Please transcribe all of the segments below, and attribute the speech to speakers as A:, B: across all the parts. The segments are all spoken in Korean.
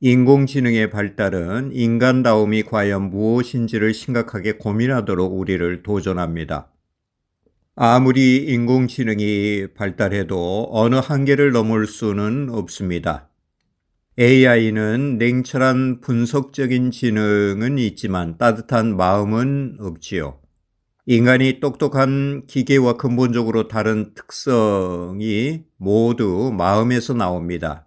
A: 인공지능의 발달은 인간다움이 과연 무엇인지를 심각하게 고민하도록 우리를 도전합니다. 아무리 인공지능이 발달해도 어느 한계를 넘을 수는 없습니다. AI는 냉철한 분석적인 지능은 있지만 따뜻한 마음은 없지요. 인간이 똑똑한 기계와 근본적으로 다른 특성이 모두 마음에서 나옵니다.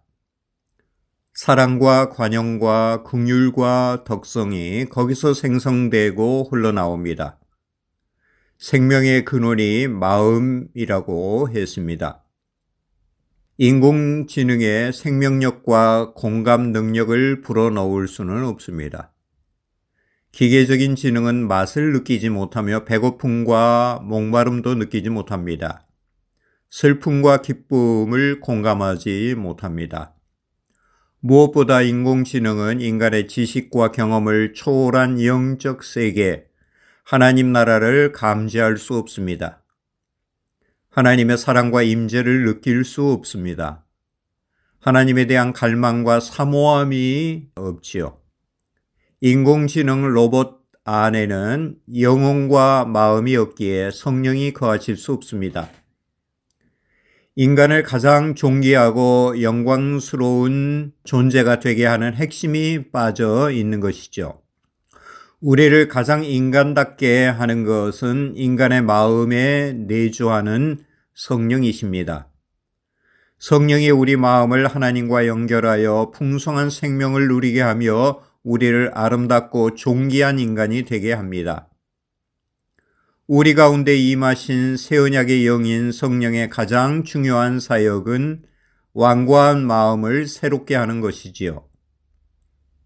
A: 사랑과 관용과 긍휼과 덕성이 거기서 생성되고 흘러나옵니다. 생명의 근원이 마음이라고 했습니다. 인공지능의 생명력과 공감 능력을 불어넣을 수는 없습니다. 기계적인 지능은 맛을 느끼지 못하며 배고픔과 목마름도 느끼지 못합니다. 슬픔과 기쁨을 공감하지 못합니다. 무엇보다 인공지능은 인간의 지식과 경험을 초월한 영적 세계, 하나님 나라를 감지할 수 없습니다. 하나님의 사랑과 임재를 느낄 수 없습니다. 하나님에 대한 갈망과 사모함이 없지요. 인공지능 로봇 안에는 영혼과 마음이 없기에 성령이 거하실 수 없습니다. 인간을 가장 존귀하고 영광스러운 존재가 되게 하는 핵심이 빠져 있는 것이죠. 우리를 가장 인간답게 하는 것은 인간의 마음에 내주하는 성령이십니다. 성령이 우리 마음을 하나님과 연결하여 풍성한 생명을 누리게 하며 우리를 아름답고 존귀한 인간이 되게 합니다. 우리 가운데 임하신 새 언약의 영인 성령의 가장 중요한 사역은 완고한 마음을 새롭게 하는 것이지요.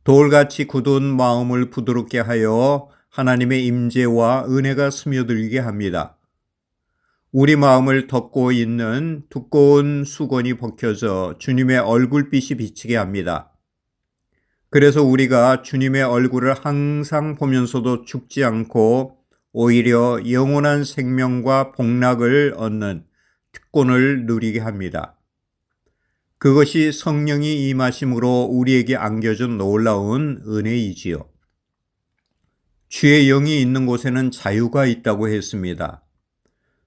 A: 돌같이 굳은 마음을 부드럽게 하여 하나님의 임재와 은혜가 스며들게 합니다. 우리 마음을 덮고 있는 두꺼운 수건이 벗겨져 주님의 얼굴빛이 비치게 합니다. 그래서 우리가 주님의 얼굴을 항상 보면서도 죽지 않고 오히려 영원한 생명과 복락을 얻는 특권을 누리게 합니다. 그것이 성령이 임하심으로 우리에게 안겨준 놀라운 은혜이지요. 주의 영이 있는 곳에는 자유가 있다고 했습니다.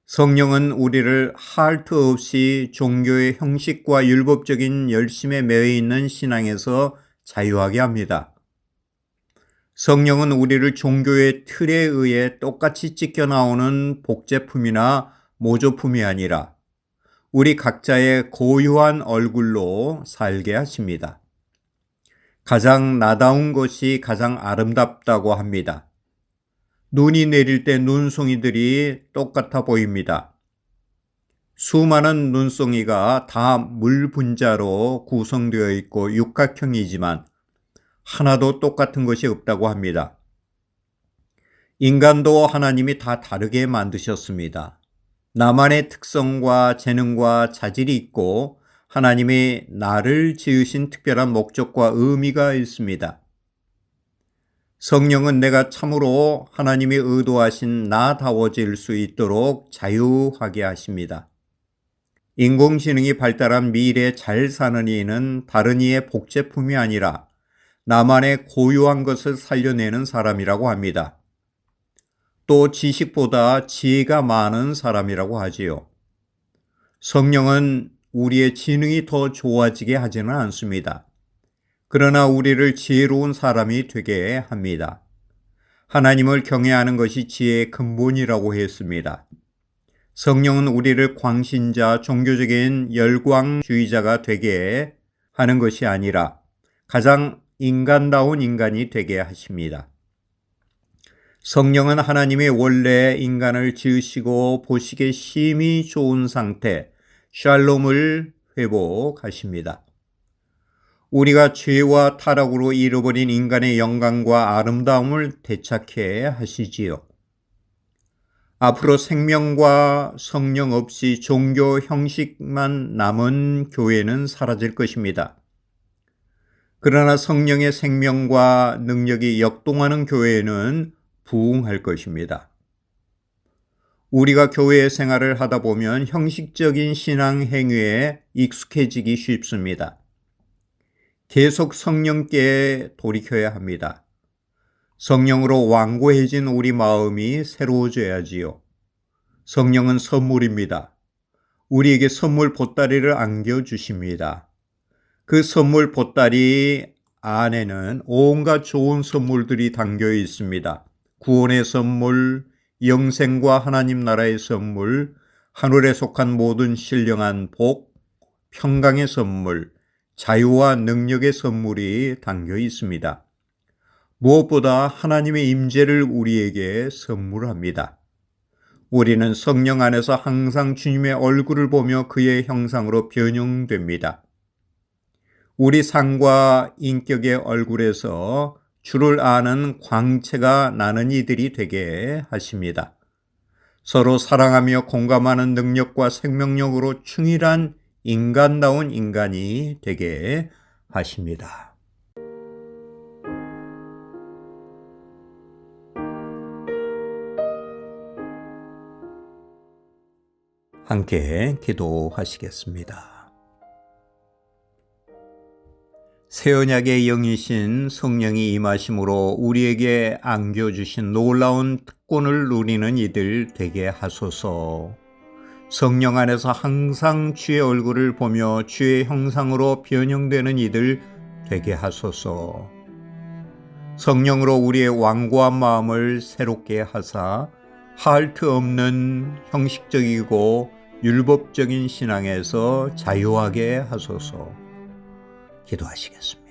A: 성령은 우리를 할 트 없이 종교의 형식과 율법적인 열심에 매여 있는 신앙에서 자유하게 합니다. 성령은 우리를 종교의 틀에 의해 똑같이 찢겨 나오는 복제품이나 모조품이 아니라 우리 각자의 고유한 얼굴로 살게 하십니다. 가장 나다운 것이 가장 아름답다고 합니다. 눈이 내릴 때 눈송이들이 똑같아 보입니다. 수많은 눈송이가 다 물 분자로 구성되어 있고 육각형이지만 하나도 똑같은 것이 없다고 합니다. 인간도 하나님이 다 다르게 만드셨습니다. 나만의 특성과 재능과 자질이 있고 하나님이 나를 지으신 특별한 목적과 의미가 있습니다. 성령은 내가 참으로 하나님이 의도하신 나다워질 수 있도록 자유하게 하십니다. 인공지능이 발달한 미래 잘 사는 이는 다른 이의 복제품이 아니라 나만의 고유한 것을 살려내는 사람이라고 합니다. 또 지식보다 지혜가 많은 사람이라고 하지요. 성령은 우리의 지능이 더 좋아지게 하지는 않습니다. 그러나 우리를 지혜로운 사람이 되게 합니다. 하나님을 경외하는 것이 지혜의 근본이라고 했습니다. 성령은 우리를 광신자, 종교적인 열광주의자가 되게 하는 것이 아니라 가장 인간다운 인간이 되게 하십니다. 성령은 하나님이 원래 인간을 지으시고 보시기에 심히 좋은 상태, 샬롬을 회복하십니다. 우리가 죄와 타락으로 잃어버린 인간의 영광과 아름다움을 되찾게 하시지요. 앞으로 생명과 성령 없이 종교 형식만 남은 교회는 사라질 것입니다. 그러나 성령의 생명과 능력이 역동하는 교회는 부흥할 것입니다. 우리가 교회 생활을 하다 보면 형식적인 신앙 행위에 익숙해지기 쉽습니다. 계속 성령께 돌이켜야 합니다. 성령으로 완고해진 우리 마음이 새로워져야지요. 성령은 선물입니다. 우리에게 선물 보따리를 안겨주십니다. 그 선물 보따리 안에는 온갖 좋은 선물들이 담겨 있습니다. 구원의 선물, 영생과 하나님 나라의 선물, 하늘에 속한 모든 신령한 복, 평강의 선물, 자유와 능력의 선물이 담겨 있습니다. 무엇보다 하나님의 임재를 우리에게 선물합니다. 우리는 성령 안에서 항상 주님의 얼굴을 보며 그의 형상으로 변형됩니다. 우리 삶과 인격의 얼굴에서 주를 아는 광채가 나는 이들이 되게 하십니다. 서로 사랑하며 공감하는 능력과 생명력으로 충실한 인간다운 인간이 되게 하십니다. 함께 기도하시겠습니다. 새 언약의 영이신 성령이 임하심으로 우리에게 안겨주신 놀라운 특권을 누리는 이들 되게 하소서. 성령 안에서 항상 주의 얼굴을 보며 주의 형상으로 변형되는 이들 되게 하소서. 성령으로 우리의 완고한 마음을 새롭게 하사 할 트 없는 형식적이고 율법적인 신앙에서 자유하게 하소서. 기도하시겠습니다.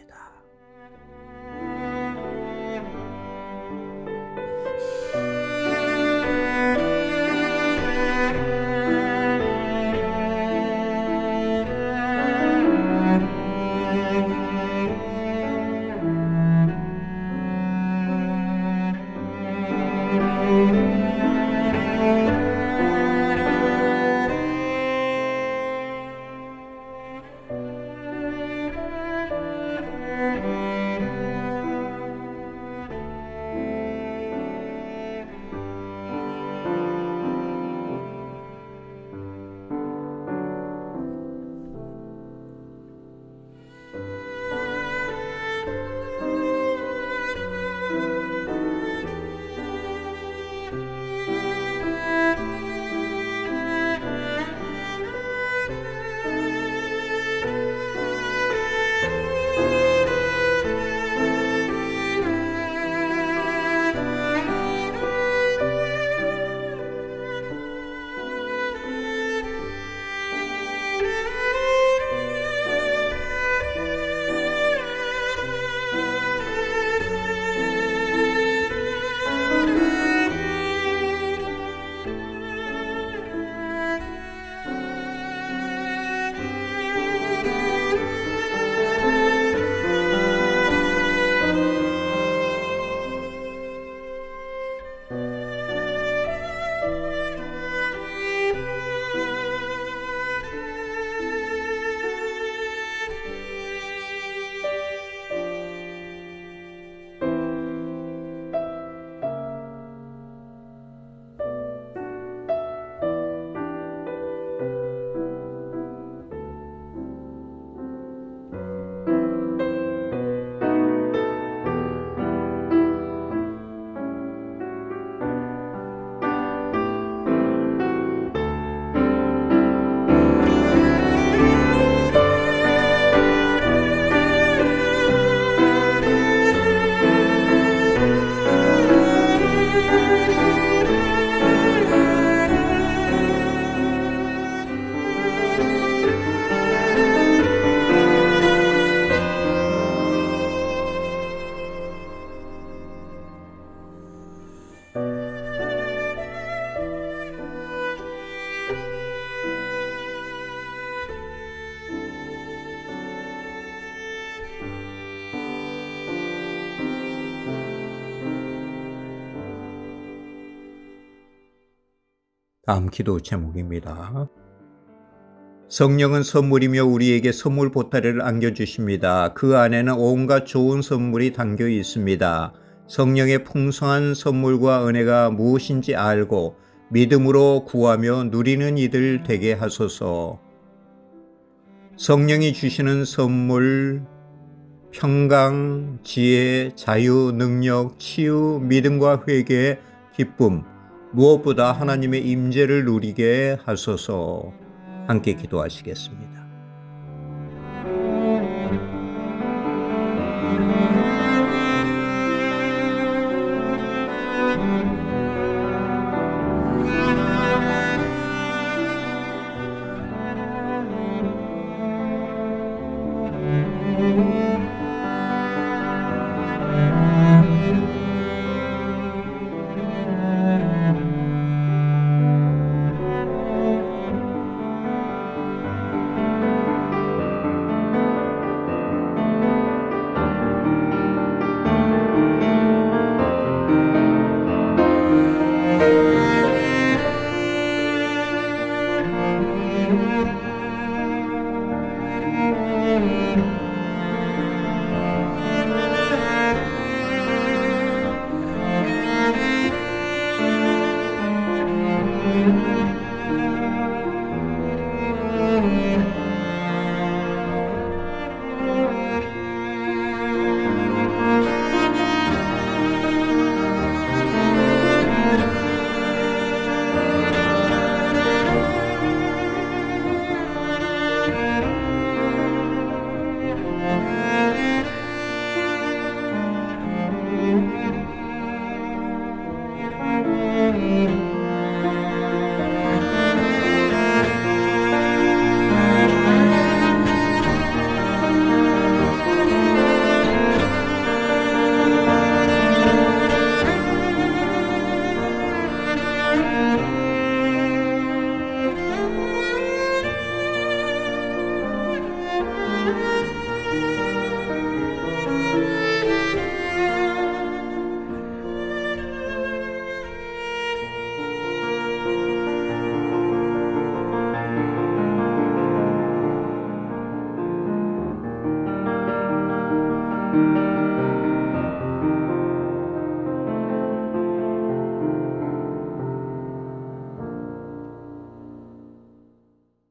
A: 다음 기도 제목입니다. 성령은 선물이며 우리에게 선물 보따리를 안겨주십니다. 그 안에는 온갖 좋은 선물이 담겨 있습니다. 성령의 풍성한 선물과 은혜가 무엇인지 알고 믿음으로 구하며 누리는 이들 되게 하소서. 성령이 주시는 선물, 평강, 지혜, 자유, 능력, 치유, 믿음과 회개, 기쁨, 무엇보다 하나님의 임재를 누리게 하소서. 함께 기도하시겠습니다.